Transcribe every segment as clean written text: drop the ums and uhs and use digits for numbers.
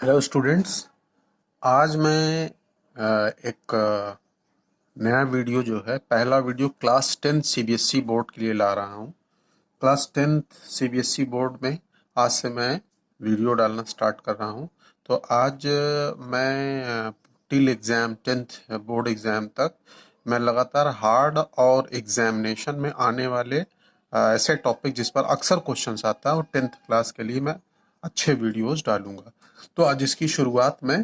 Hello students. आज मैं एक नया वीडियो जो है पहला वीडियो क्लास 10 सीबीएसई बोर्ड के लिए ला रहा हूँ। क्लास 10th सीबीएसई बोर्ड में आज से मैं वीडियो डालना स्टार्ट कर रहा हूँ। तो आज मैं till exam 10th board exam तक मैं लगातार हार्ड और एग्जामिनेशन में आने वाले ऐसे टॉपिक जिस पर अक्सर क्वेश्चंस आता है और 10th क्लास के लिए मैं अच्छे वीडियोस डालूंगा। तो आज इसकी शुरुआत मैं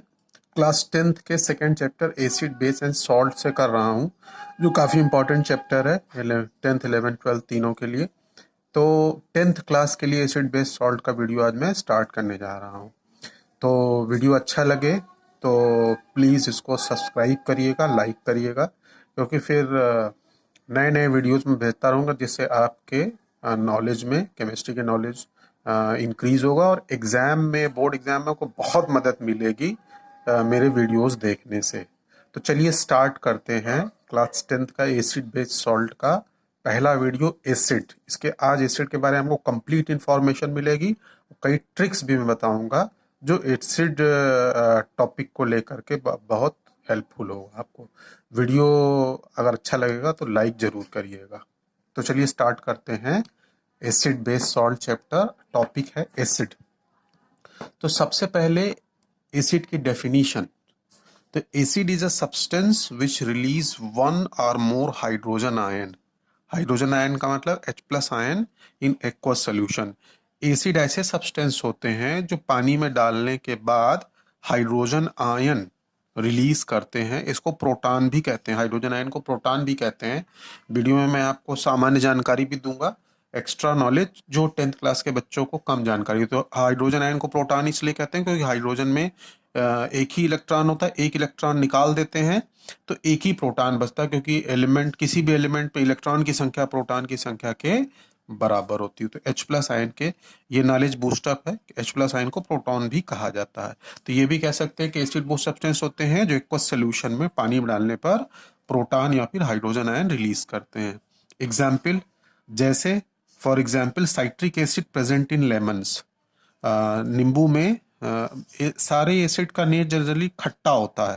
क्लास 10th के second chapter acid base and salt से कर रहा हूँ, जो काफ़ी इंपॉर्टेंट चैप्टर है 10th 11th 12th तीनों के लिए। तो 10th क्लास के लिए एसिड बेस सॉल्ट का वीडियो आज मैं स्टार्ट करने जा रहा हूँ। तो वीडियो अच्छा लगे तो प्लीज़ इसको सब्सक्राइब करिएगा, लाइक करिएगा, क्योंकि फिर नए नए वीडियोस में भेजता रहूँगा जिससे आपके नॉलेज में, केमिस्ट्री के नॉलेज इंक्रीज होगा और एग्ज़ाम में, बोर्ड एग्ज़ाम में आपको बहुत मदद मिलेगी मेरे वीडियोस देखने से। तो चलिए स्टार्ट करते हैं क्लास 10th का एसिड बेस सॉल्ट का पहला वीडियो एसिड। इसके आज एसिड के बारे में हमको कंप्लीट इंफॉर्मेशन मिलेगी, कई ट्रिक्स भी मैं बताऊंगा जो एसिड टॉपिक को लेकर के बहुत हेल्पफुल होगा आपको। वीडियो अगर अच्छा लगेगा तो लाइक जरूर करिएगा। तो चलिए स्टार्ट करते हैं। Acid base salt chapter, topic है एसिड। तो सबसे पहले एसिड की डेफिनीशन। तो acid is a substance which release one और more hydrogen ion. Hydrogen ion का मतलब H+ ion in aqueous solution. Acid ऐसे सब्सटेंस होते हैं जो पानी में डालने के बाद हाइड्रोजन आयन रिलीज करते हैं। इसको प्रोटॉन भी कहते हैं, हाइड्रोजन आयन को प्रोटॉन भी कहते हैं। वीडियो में मैं आपको सामान्य जानकारी भी दूंगा, एक्स्ट्रा नॉलेज जो 10th क्लास के बच्चों को कम जानकारी है। तो हाइड्रोजन आयन को प्रोटॉन इसलिए कहते हैं क्योंकि हाइड्रोजन में एक ही इलेक्ट्रॉन होता है, एक इलेक्ट्रॉन निकाल देते हैं तो एक ही प्रोटॉन बचता है, क्योंकि एलिमेंट, किसी भी एलिमेंट पे इलेक्ट्रॉन की संख्या प्रोटॉन की संख्या के बराबर होती है। तो H+ आयन के, ये नॉलेज बूस्टअप है, H+ आयन को प्रोटॉन भी कहा जाता है। तो ये भी कह सकते हैं कि एसिड वो सब्सटेंस होते हैं जो एक्वस सोल्यूशन में पानी में डालने पर प्रोटॉन या फिर हाइड्रोजन आयन रिलीज करते हैं। एग्जाम्पल जैसे for example citric acid present in lemons. नींबू में सारे एसिड का नेचर जनरली खट्टा होता है।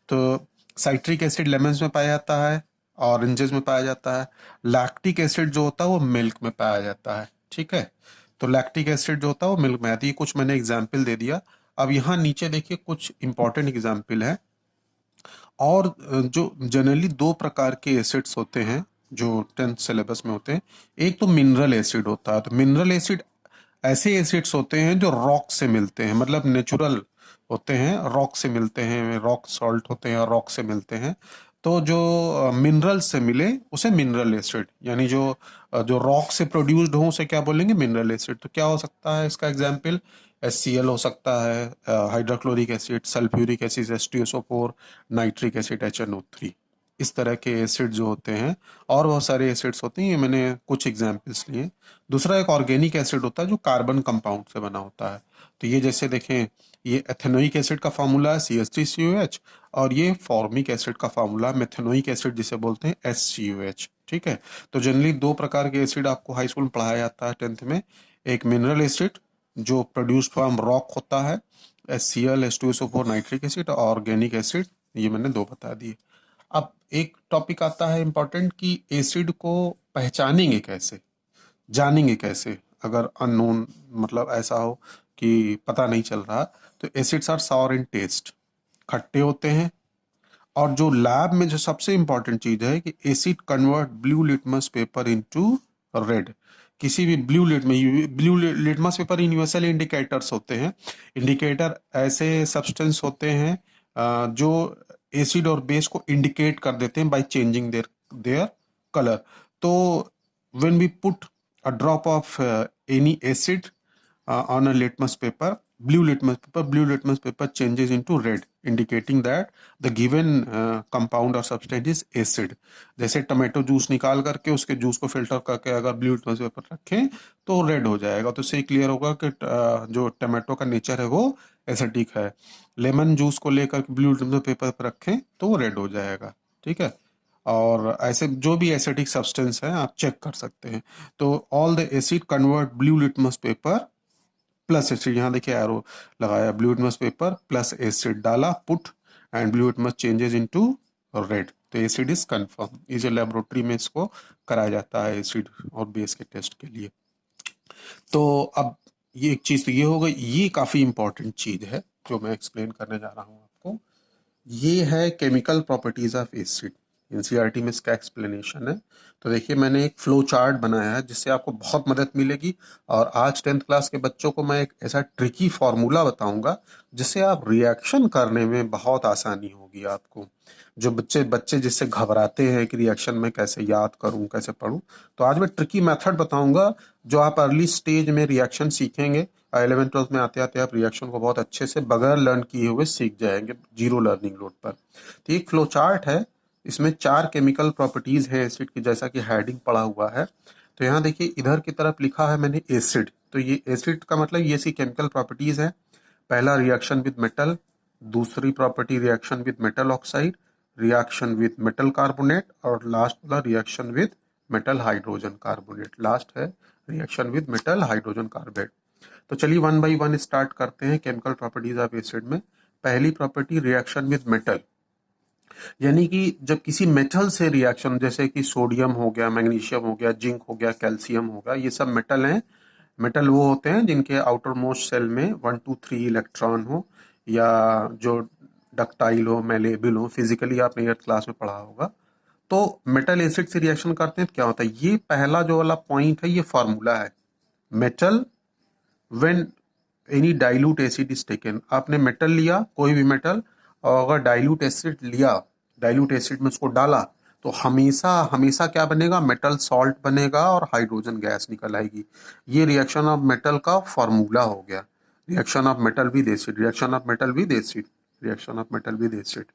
तो साइट्रिक एसिड लेमन्स में पाया जाता है, ऑरेंजेस में पाया जाता है। लैक्टिक एसिड जो होता है वो मिल्क में पाया जाता है। ठीक है, तो लैक्टिक एसिड जो होता है वो मिल्क में आती है। कुछ मैंने एग्जाम्पल दे दिया। अब यहाँ नीचे देखिए कुछ इंपॉर्टेंट एग्जाम्पल है। और जो जनरली दो प्रकार के एसिड्स होते हैं जो 10th सिलेबस में होते हैं। एक तो मिनरल एसिड होता है। तो मिनरल एसिड ऐसे एसिड्स होते हैं जो रॉक से मिलते हैं, मतलब नेचुरल होते हैं, रॉक से मिलते हैं, रॉक सॉल्ट होते हैं और रॉक से मिलते हैं। तो जो मिनरल से मिले उसे मिनरल एसिड, यानी जो रॉक से प्रोड्यूस्ड हो उसे क्या बोलेंगे, मिनरल एसिड। तो क्या हो सकता है इसका एग्जाम्पल, HCl हो सकता है, hydrochloric acid, sulphuric acid H2SO4, nitric acid HNO3। इस तरह के एसिड जो होते हैं, और बहुत सारे एसिड्स होते हैं, ये मैंने कुछ एग्जाम्पल्स लिए। दूसरा एक ऑर्गेनिक एसिड होता है जो कार्बन कंपाउंड से बना होता है। तो ये जैसे देखें, ये एथेनोइक एसिड का फार्मूला है CH3COH, और ये फॉर्मिक एसिड का फार्मूला मेथेनोइक एसिड जिसे बोलते हैं SCOH। ठीक है, तो जनरली दो प्रकार के एसिड आपको हाई स्कूल में पढ़ाया जाता है 10th में। एक मिनरल एसिड जो प्रोड्यूस्ड फ्रॉम रॉक होता है, HCl H2SO4 नाइट्रिक एसिड, और ऑर्गेनिक एसिड, ये मैंने दो बता दिए। अब एक टॉपिक आता है इंपॉर्टेंट कि एसिड को पहचानेंगे कैसे, जानेंगे कैसे। अगर अननोन, मतलब ऐसा हो कि पता नहीं चल रहा, तो acids are sour in taste, खट्टे होते हैं। और जो लैब में जो सबसे इंपॉर्टेंट चीज है कि acid convert blue litmus paper into red. किसी भी blue litmus paper universal indicators होते हैं। इंडिकेटर ऐसे सब्सटेंस होते हैं जो एसिड और बेस को इंडिकेट कर देते हैं by changing their their colour. तो when we put a drop of any acid on a litmus paper, blue litmus paper changes into red, indicating that the given compound or substance is acid. जैसे tomato juice निकाल करके उसके juice को filter करके अगर blue litmus paper रखें तो red हो जाएगा। तो इससे क्लियर होगा कि जो टमाटो का नेचर है वो एसिडिक है। लेमन जूस को लेकर ब्लू लिटमस पेपर पर रखें तो वो रेड हो जाएगा। ठीक है, और ऐसे जो भी एसिडिक सब्सटेंस है आप चेक कर सकते हैं। तो all the acid convert blue litmus paper plus acid, यहाँ देखिए एरो लगाया, blue litmus paper plus acid डाला, put and blue litmus changes into red, तो एसिड इज कंफर्म। ये जो लेबोरेटरी में इसको कराया जाता है एसिड और बेस के टेस्ट के लिए। तो अब ये एक चीज तो ये हो गई, ये काफी इंपॉर्टेंट चीज है जो मैं एक्सप्लेन करने जा रहा हूँ आपको। ये है chemical properties of acid, NCERT में इसका एक्सप्लेनेशन है। तो देखिए मैंने एक फ्लो चार्ट बनाया है जिससे आपको बहुत मदद मिलेगी, और आज 10th क्लास के बच्चों को मैं एक ऐसा ट्रिकी फॉर्मूला बताऊंगा जिससे आप रिएक्शन करने में बहुत आसानी होगी आपको। जो बच्चे बच्चे जिससे घबराते हैं कि रिएक्शन में कैसे याद करूं कैसे पढूं, तो आज मैं ट्रिकी मेथड बताऊंगा जो आप अर्ली स्टेज में रिएक्शन सीखेंगे। 11th 12th में आते आते आप रिएक्शन को बहुत अच्छे से बगैर लर्न किए हुए सीख जाएंगे, जीरो लर्निंग लोड पर। तो एक फ्लो चार्ट है, इसमें 4 केमिकल प्रॉपर्टीज है एसिड की, जैसा कि हेडिंग पड़ा हुआ है। तो यहाँ देखिए इधर की तरफ लिखा है मैंने एसिड, तो ये एसिड का मतलब ये सी केमिकल प्रॉपर्टीज है। पहला रिएक्शन विद मेटल, दूसरी property reaction with metal oxide, reaction with metal carbonate, और लास्ट वाला reaction with metal hydrogen carbonate, last है reaction with metal hydrogen carbonate. तो चलिए वन बाई वन स्टार्ट करते हैं केमिकल प्रॉपर्टीज ऑफ एसिड में। पहली प्रॉपर्टी रिएक्शन विद मेटल, यानी कि जब किसी मेटल से रिएक्शन, जैसे कि सोडियम हो गया, मैग्नीशियम हो गया, जिंक हो गया, कैल्शियम हो गया, ये सब मेटल हैं। मेटल वो होते हैं जिनके आउटर मोस्ट सेल में 1 2 3 इलेक्ट्रॉन हो, या जो डक्टाइल हो, मेलेबल हो, फिजिकली आपने 8th क्लास में पढ़ा होगा। तो मेटल एसिड से रिएक्शन करते हैं तो क्या होता है, ये पहला जो वाला पॉइंट है ये फॉर्मूला है। Metal when any dilute acid is taken, आपने मेटल लिया कोई भी मेटल, और अगर डाइल्यूट एसिड लिया, डाइल्यूट एसिड में उसको डाला, तो हमेशा हमेशा क्या बनेगा, मेटल सॉल्ट बनेगा और हाइड्रोजन गैस निकल आएगी। ये रिएक्शन ऑफ मेटल का फॉर्मूला हो गया, reaction of metal with acid, reaction of metal with acid, reaction of metal with acid.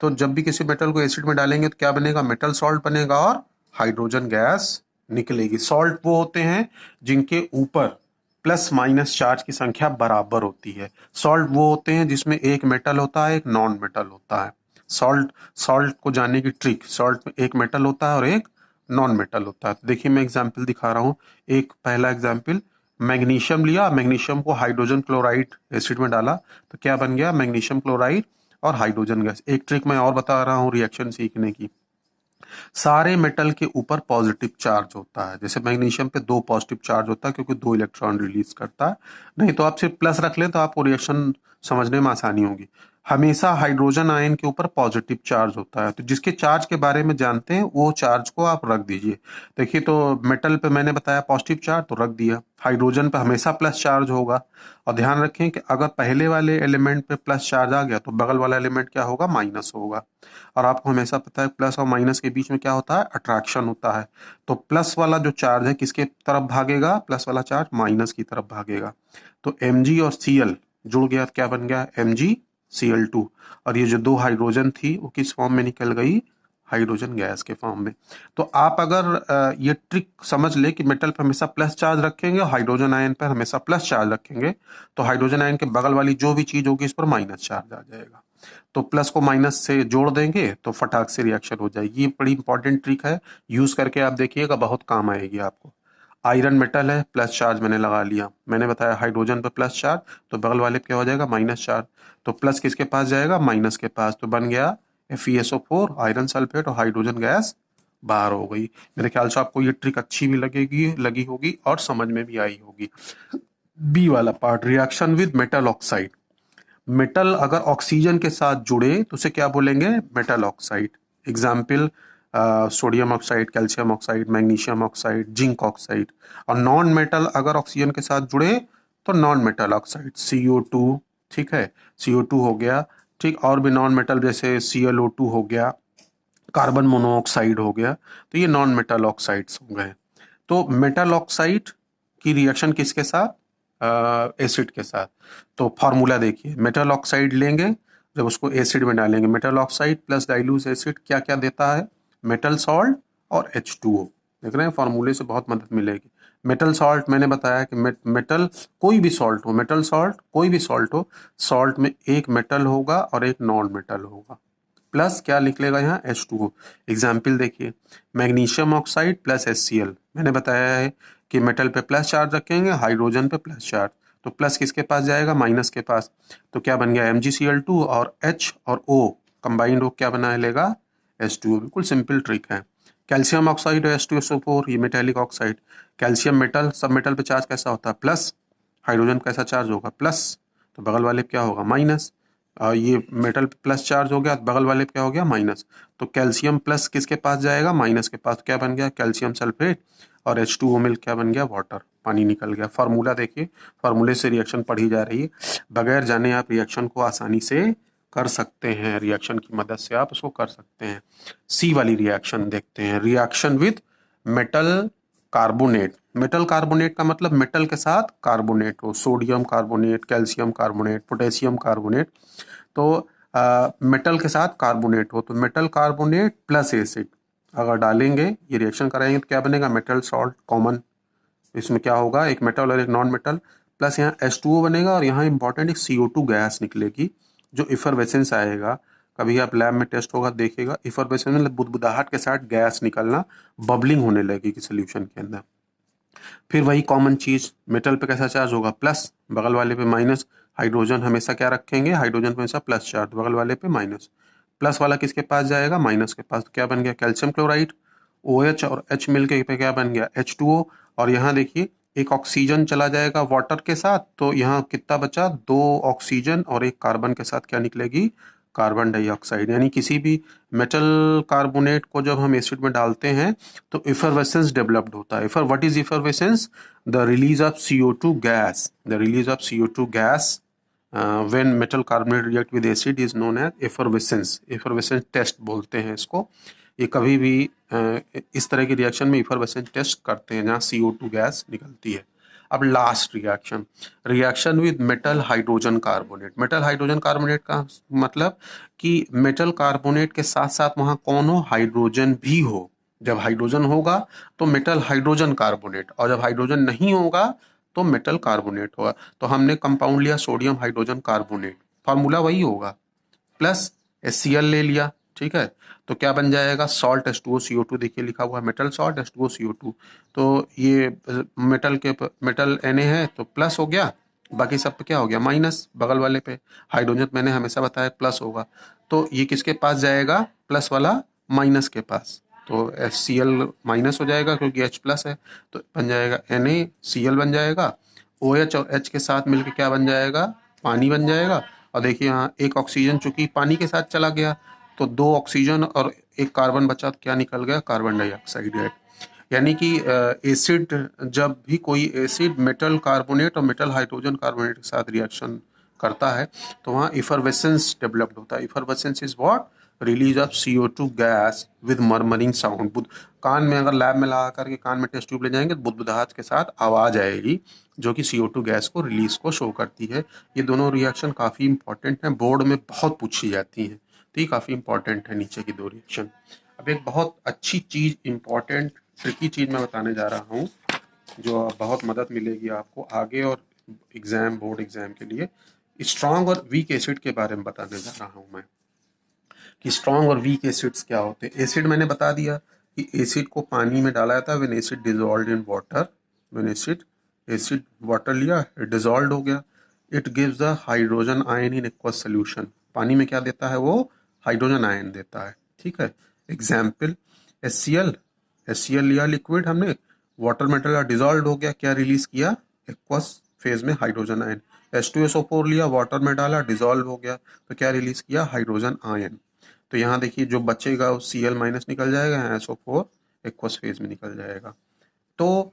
तो जब भी किसी मेटल को एसिड में डालेंगे तो क्या बनेगा, मेटल सॉल्ट बनेगा और हाइड्रोजन गैस निकलेगी। सॉल्ट वो होते हैं जिनके ऊपर प्लस माइनस चार्ज की संख्या बराबर होती है। सॉल्ट वो होते हैं जिसमें एक मेटल होता है एक नॉन मेटल होता है। सॉल्ट सॉल्ट को जानने की ट्रिक, सॉल्ट में एक मेटल होता है और एक नॉन मेटल होता है। तो देखिए मैं एग्जाम्पल दिखा रहा हूँ। एक पहला एग्जाम्पल, मैग्नीशियम लिया, मैग्नीशियम को हाइड्रोजन क्लोराइड एसिड में डाला तो क्या बन गया, मैग्नीशियम क्लोराइड और हाइड्रोजन गैस। एक ट्रिक मैं और बता रहा हूँ रिएक्शन सीखने की, सारे मेटल के ऊपर पॉजिटिव चार्ज होता है। जैसे मैग्नीशियम पे 2 पॉजिटिव चार्ज होता है क्योंकि 2 इलेक्ट्रॉन रिलीज करता है। नहीं तो आप सिर्फ प्लस रख लें तो आपको रिएक्शन समझने में आसानी होगी। हमेशा हाइड्रोजन आयन के ऊपर पॉजिटिव चार्ज होता है, तो जिसके चार्ज के बारे में जानते हैं वो चार्ज को आप रख दीजिए। देखिए तो मेटल पे मैंने बताया पॉजिटिव चार्ज तो रख दिया, हाइड्रोजन पे हमेशा प्लस चार्ज होगा। और ध्यान रखें कि अगर पहले वाले एलिमेंट पे प्लस चार्ज आ गया तो बगल वाला एलिमेंट क्या होगा, माइनस होगा। और आपको हमेशा पता है प्लस और माइनस के बीच में क्या होता है, अट्रैक्शन होता है। तो प्लस वाला जो चार्ज है किसके तरफ भागेगा, प्लस वाला चार्ज माइनस की तरफ भागेगा। तो Mg और Cl जुड़ गया तो क्या बन गया, MgCl2। और ये जो 2 हाइड्रोजन थी वो किस फॉर्म में निकल गई, हाइड्रोजन गैस के फॉर्म में। तो आप अगर ये ट्रिक समझ ले कि मेटल पर हमेशा प्लस चार्ज रखेंगे और हाइड्रोजन आयन पर हमेशा प्लस चार्ज रखेंगे, तो हाइड्रोजन आयन के बगल वाली जो भी चीज होगी इस पर माइनस चार्ज आ जाएगा। तो प्लस को माइनस से जोड़ देंगे तो फटाक से रिएक्शन हो जाएगी। ये बड़ी इंपॉर्टेंट ट्रिक है, यूज करके आप देखिएगा, बहुत काम आएगी आपको। आयरन मेटल है, प्लस चार्ज मैंने लगा लिया, मैंने बताया हाइड्रोजन पे प्लस चार्ज तो बगल वाले पे क्या हो जाएगा, माइनस चार्ज। तो प्लस किसके पास जाएगा, माइनस के पास, तो बन गया FeSO4 आयरन सल्फेट और हाइड्रोजन गैस बाहर हो गई। मेरे ख्याल से आपको ये ट्रिक अच्छी भी लगी होगी और समझ में भी आई होगी। बी वाला part, reaction with metal oxide. Metal अगर ऑक्सीजन के साथ जुड़े तो उसे क्या बोलेंगे, metal oxide. Example sodium oxide, calcium oxide, magnesium oxide, zinc oxide. और नॉन मेटल अगर ऑक्सीजन के साथ जुड़े तो नॉन मेटल ऑक्साइड, CO2, ठीक है, CO2 हो गया, ठीक। और भी नॉन मेटल जैसे ClO2 हो गया, कार्बन मोनोऑक्साइड हो गया, तो ये नॉन मेटल ऑक्साइड्स हो गए। तो मेटल ऑक्साइड की रिएक्शन किसके साथ, एसिड के साथ। तो फॉर्मूला देखिए, मेटल ऑक्साइड लेंगे, जब उसको एसिड में डालेंगे, metal oxide plus dilute acid क्या क्या देता है, मेटल सॉल्ट और H2O। देख रहे हैं, फॉर्मूले से बहुत मदद मिलेगी। मेटल सॉल्ट मैंने बताया कि मेटल कोई भी सॉल्ट हो, मेटल सॉल्ट कोई भी सॉल्ट हो, सॉल्ट में एक मेटल होगा और एक नॉन मेटल होगा, प्लस क्या निकलेगा यहाँ, H2O। एग्जाम्पल देखिए, मैग्नीशियम ऑक्साइड प्लस HCl, मैंने बताया है कि मेटल पे प्लस चार्ज रखेंगे, हाइड्रोजन पे प्लस चार्ज, तो प्लस किसके पास जाएगा, माइनस के पास। तो क्या बन गया, MgCl2 और H और O कंबाइंड हो क्या बना लेगा, H2O। बिल्कुल सिंपल ट्रिक है। कैल्शियम ऑक्साइड और H2SO4, ये मेटेलिक ऑक्साइड। कैल्शियम मेटल, सब मेटल पे चार्ज कैसा होता है, प्लस। हाइड्रोजन कैसा चार्ज होगा, प्लस। तो बगल वाले पे क्या होगा, माइनस। ये मेटल प्लस चार्ज हो गया, बगल वाले पे क्या हो गया, माइनस। तो कैल्शियम प्लस किसके पास जाएगा, माइनस के पास। क्या बन गया, कैल्शियम सल्फेट और H2O मिल क्या बन गया, वाटर, पानी निकल गया। फार्मूला देखिए, फार्मूले से रिएक्शन पढ़ी जा रही है, बगैर जाने आप रिएक्शन को आसानी से कर सकते हैं, रिएक्शन की मदद से आप उसको कर सकते हैं। सी वाली रिएक्शन देखते हैं, reaction with metal carbonate. Metal carbonate का मतलब मेटल के साथ कार्बोनेट हो, sodium carbonate, calcium carbonate, potassium carbonate. तो मेटल के साथ कार्बोनेट हो, तो मेटल कार्बोनेट प्लस एसिड अगर डालेंगे, ये रिएक्शन कराएंगे तो क्या बनेगा, मेटल सॉल्ट कॉमन। इसमें क्या होगा, एक मेटल और एक नॉन मेटल, प्लस यहाँ H2O बनेगा और यहाँ इंपॉर्टेंट एक CO2 गैस निकलेगी जो इफरवेसेंस आएगा। कभी आप लैब में टेस्ट होगा देखिएगा, इफरवेसेंस मतलब बुदबुदाहट के साथ गैस निकलना, बबलिंग होने लगेगी सोल्यूशन के अंदर। फिर वही कॉमन चीज, मेटल पे कैसा चार्ज होगा, प्लस, बगल वाले पे माइनस। हाइड्रोजन हमेशा क्या रखेंगे, हाइड्रोजन पे हमेशा प्लस चार्ज, बगल वाले पे माइनस। प्लस वाला किसके पास जाएगा, माइनस के पास। तो क्या बन गया, कैल्शियम क्लोराइड। OH और H मिलके पे क्या बन गया, H2O। और यहाँ देखिए एक ऑक्सीजन चला जाएगा वाटर के साथ, तो यहाँ कितना बचा, 2 ऑक्सीजन और एक कार्बन के साथ क्या निकलेगी, कार्बन डाइऑक्साइड। यानी किसी भी मेटल कार्बोनेट को जब हम एसिड में डालते हैं तो इफरवेसेंस डेवलप्ड होता है। What is effervescence, the release of CO2 gas, the release of CO2 gas when metal carbonate react with acid is known as effervescence. Effervescence test बोलते हैं इसको। ये कभी भी इस तरह की रिएक्शन में इफरवेसेंस टेस्ट करते हैं जहाँ CO2 गैस निकलती है। अब last reaction, reaction with metal hydrogen carbonate. Metal hydrogen carbonate का मतलब कि मेटल कार्बोनेट के साथ साथ वहाँ कौन हो, हाइड्रोजन भी हो। जब हाइड्रोजन होगा तो मेटल हाइड्रोजन कार्बोनेट, और जब हाइड्रोजन नहीं होगा तो मेटल कार्बोनेट होगा। तो हमने कंपाउंड लिया सोडियम हाइड्रोजन कार्बोनेट, फार्मूला वही होगा, प्लस HCl ले लिया, ठीक है। तो क्या बन जाएगा, सॉल्ट H2O CO2, देखिए लिखा हुआ है मेटल सॉल्ट H2O CO2। तो ये मेटल के मेटल Na है तो प्लस हो गया, बाकी सब पे क्या हो गया, माइनस। बगल वाले पे हाइड्रोजन मैंने हमेशा बताया प्लस होगा, तो ये किसके पास जाएगा, प्लस वाला माइनस के पास। तो HCl माइनस हो जाएगा क्योंकि H प्लस है, तो बन जाएगा NaCl बन जाएगा। OH और H के साथ मिलकर क्या बन जाएगा, पानी बन जाएगा। और देखिए यहाँ एक ऑक्सीजन चूंकि पानी के साथ चला गया तो 2 ऑक्सीजन और एक कार्बन बचा, तो क्या निकल गया, कार्बन डाइऑक्साइड गैस। यानी कि एसिड, जब भी कोई एसिड मेटल कार्बोनेट और मेटल हाइड्रोजन कार्बोनेट के साथ रिएक्शन करता है तो वहाँ इफरवेसेंस डेवलप्ड होता है। Effervescence is what, release of CO2 gas with murmuring sound. कान में अगर लैब में लगा करके कान में टेस्ट ट्यूब ले जाएंगे तो बुदबुदाहट के साथ आवाज आएगी जो कि CO2 गैस को रिलीज को शो करती है। ये दोनों रिएक्शन काफी इंपॉर्टेंट हैं, बोर्ड में बहुत पूछी जाती हैं, तो ये काफी इंपॉर्टेंट है नीचे की 2 रिएक्शन। अब एक बहुत अच्छी चीज, इंपॉर्टेंट ट्रिकी चीज मैं बताने जा रहा हूँ जो बहुत मदद मिलेगी आपको आगे और एग्जाम, बोर्ड एग्जाम के लिए। स्ट्रांग और वीक एसिड के बारे में बताने जा रहा हूँ मैं कि स्ट्रांग और वीक एसिड्स क्या होते हैं। एसिड मैंने बता दिया कि एसिड को पानी में डाला जाता है, when acid dissolved in water, when acid water लिया, डिजॉल्व हो गया, it gives the hydrogen ion in aqueous solution. पानी में क्या देता है वो, हाइड्रोजन आयन देता है, ठीक है। एग्जाम्पल HCl, HCl लिया लिक्विड हमने, वाटर मेटल डिजॉल्व हो गया, क्या रिलीज किया, एक्वस फेज में हाइड्रोजन आयन। H2SO4 लिया, वाटर में डाला, डिजॉल्व हो गया, तो क्या रिलीज किया, हाइड्रोजन आयन। तो यहाँ देखिए जो बचेगा वो Cl माइनस निकल जाएगा, यहाँ SO4 एक्वस फेज में निकल जाएगा। तो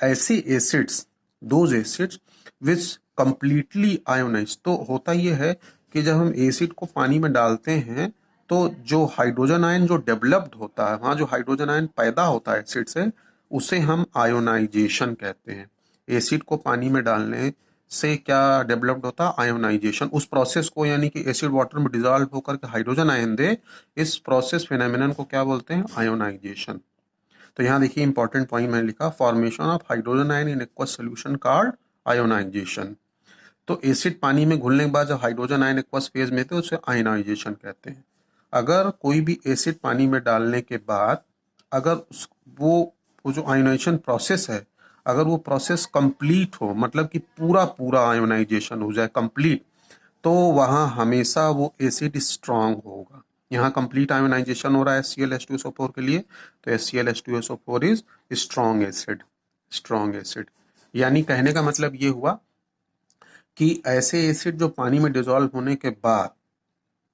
ऐसे acids, those acids which completely ionize, तो होता ये है कि जब हम एसिड को पानी में डालते हैं तो जो हाइड्रोजन आयन जो डेवलप्ड होता है, वहाँ जो हाइड्रोजन आयन पैदा होता है एसिड से, उसे हम आयोनाइजेशन कहते हैं। एसिड को पानी में डालने से क्या डेवलप्ड होता है, आयोनाइजेशन। उस प्रोसेस को, यानी कि एसिड वाटर में डिजॉल्व होकर के हाइड्रोजन आयन दे, इस प्रोसेस फिनोमेनन को क्या बोलते हैं, आयोनाइजेशन। तो यहाँ देखिए इंपॉर्टेंट पॉइंट मैंने लिखा, formation of hydrogen ion in aqueous solution called ionisation. तो एसिड पानी में घुलने के बाद जब हाइड्रोजन आयन एक्वस फेज में थे उसे आयोनाइजेशन कहते हैं। अगर कोई भी एसिड पानी में डालने के बाद अगर वो जो आयोनाइजेशन प्रोसेस है अगर वो प्रोसेस कंप्लीट हो, मतलब कि पूरा पूरा आयोनाइजेशन हो जाए कंप्लीट, तो वहाँ हमेशा वो एसिड स्ट्रांग होगा। यहाँ कंप्लीट आयोनाइजेशन हो रहा है HCl H2SO4 के लिए, तो HCl H2SO4 is strong acid. Strong acid यानी कहने का मतलब ये हुआ कि ऐसे एसिड जो पानी में डिजोल्व होने के बाद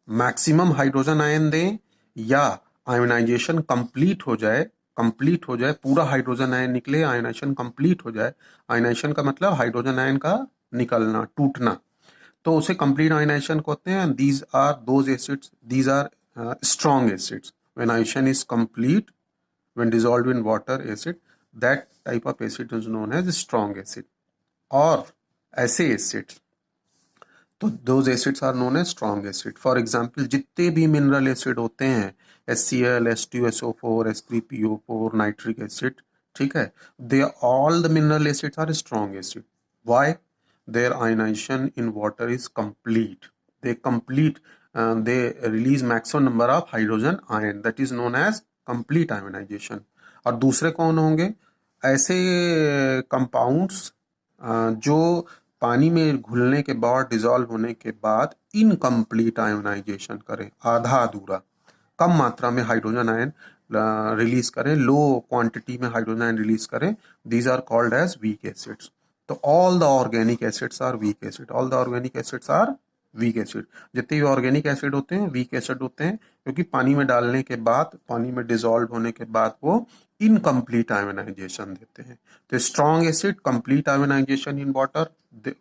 मैक्सिमम हाइड्रोजन आयन दें, या आयोनाइजेशन कंप्लीट हो जाए, पूरा हाइड्रोजन आयन निकले, आयोनाइजेशन कंप्लीट हो जाए। आयोनाइजेशन का मतलब हाइड्रोजन आयन का निकलना, टूटना, तो उसे कंप्लीट आयोनाइजेशन कहते हैं। These are those acids, these are strong acids. When ionization is complete, when dissolved in water acid, that type of acid is known as strong acid। और ऐसे एसिड, तो those acids are known as strong acid. For example जितने भी mineral acid होते हैं, HCl H2SO4 H3PO4 nitric acid, ठीक है, they all the mineral acids are strong acid. Why? Their ionization in water is complete, they complete, they release maximum number of hydrogen ion, that is known as complete ionization। और दूसरे कौन होंगे? ऐसे compounds जो पानी में घुलने के बाद, डिजॉल्व होने के बाद इनकम्प्लीट आयोनाइजेशन करें, आधा अधूरा, कम मात्रा में हाइड्रोजन आयन रिलीज करें, लो क्वांटिटी में हाइड्रोजन आयन रिलीज करें, these are called as weak acids. तो all the organic acids are weak acid, all the organic acids are weak acid. जितने भी ऑर्गेनिक एसिड होते हैं वीक एसिड होते हैं, क्योंकि पानी में डालने के बाद, पानी में डिजॉल्व होने के बाद वो इनकम्प्लीट आयोनाइजेशन देते हैं। तो strong acid complete ionization in water,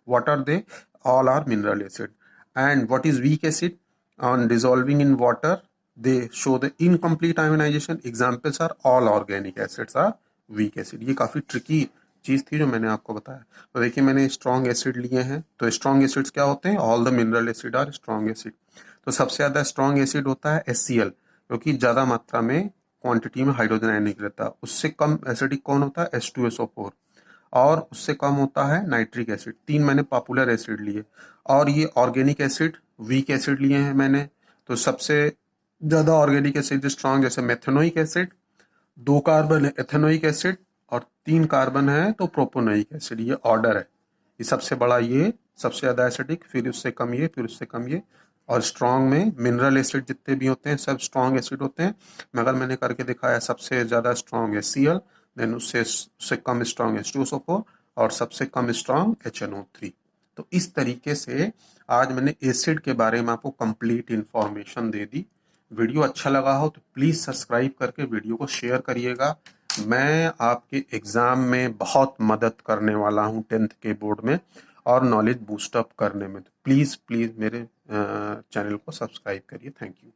what are they? All are mineral acid। And what is weak acid? On dissolving in water, they show the incomplete ionization। Examples are all organic acids are weak acid। ये काफी tricky चीज थी जो मैंने आपको बताया। तो देखिए मैंने स्ट्रॉन्ग एसिड लिए हैं, तो स्ट्रॉन्ग एसिड्स क्या होते हैं? All the mineral acid are strong acid. तो सबसे ज्यादा स्ट्रॉन्ग एसिड होता है HCl, क्योंकि ज्यादा मात्रा में क्वांटिटी में हाइड्रोजन आयन निकल रहता है। उससे कम एसिडिक कौन होता है? H2SO4। और उससे कम होता है नाइट्रिक एसिड। तीन मैंने पॉपुलर एसिड लिए, और ये ऑर्गेनिक एसिड वीक एसिड लिए हैं मैंने। तो सबसे ज्यादा ऑर्गेनिक एसिड स्ट्रॉन्ग, जैसे मेथेनोइक एसिड, 2 कार्बन है एथेनोइक एसिड, और 3 कार्बन है तो प्रोपोनोइक एसिड। ये ऑर्डर है, ये सबसे बड़ा, ये सबसे ज्यादा एसिडिक, फिर उससे कम ये, फिर उससे कम ये। और स्ट्रॉन्ग में मिनरल एसिड जितने भी होते हैं सब स्ट्रॉन्ग एसिड होते हैं, मगर मैंने करके दिखाया सबसे ज्यादा स्ट्रॉन्ग HCl, देन उससे कम स्ट्रॉन्ग H2SO4, और सबसे कम स्ट्रॉन्ग HNO3। तो इस तरीके से आज मैंने एसिड के बारे में आपको कंप्लीट इंफॉर्मेशन दे दी। वीडियो अच्छा लगा हो तो प्लीज सब्सक्राइब करके वीडियो को शेयर करिएगा। मैं आपके एग्जाम में बहुत मदद करने वाला हूं 10th के बोर्ड में, और नॉलेज बूस्ट अप करने में। तो प्लीज प्लीज मेरे चैनल को सब्सक्राइब करिए। Thank you.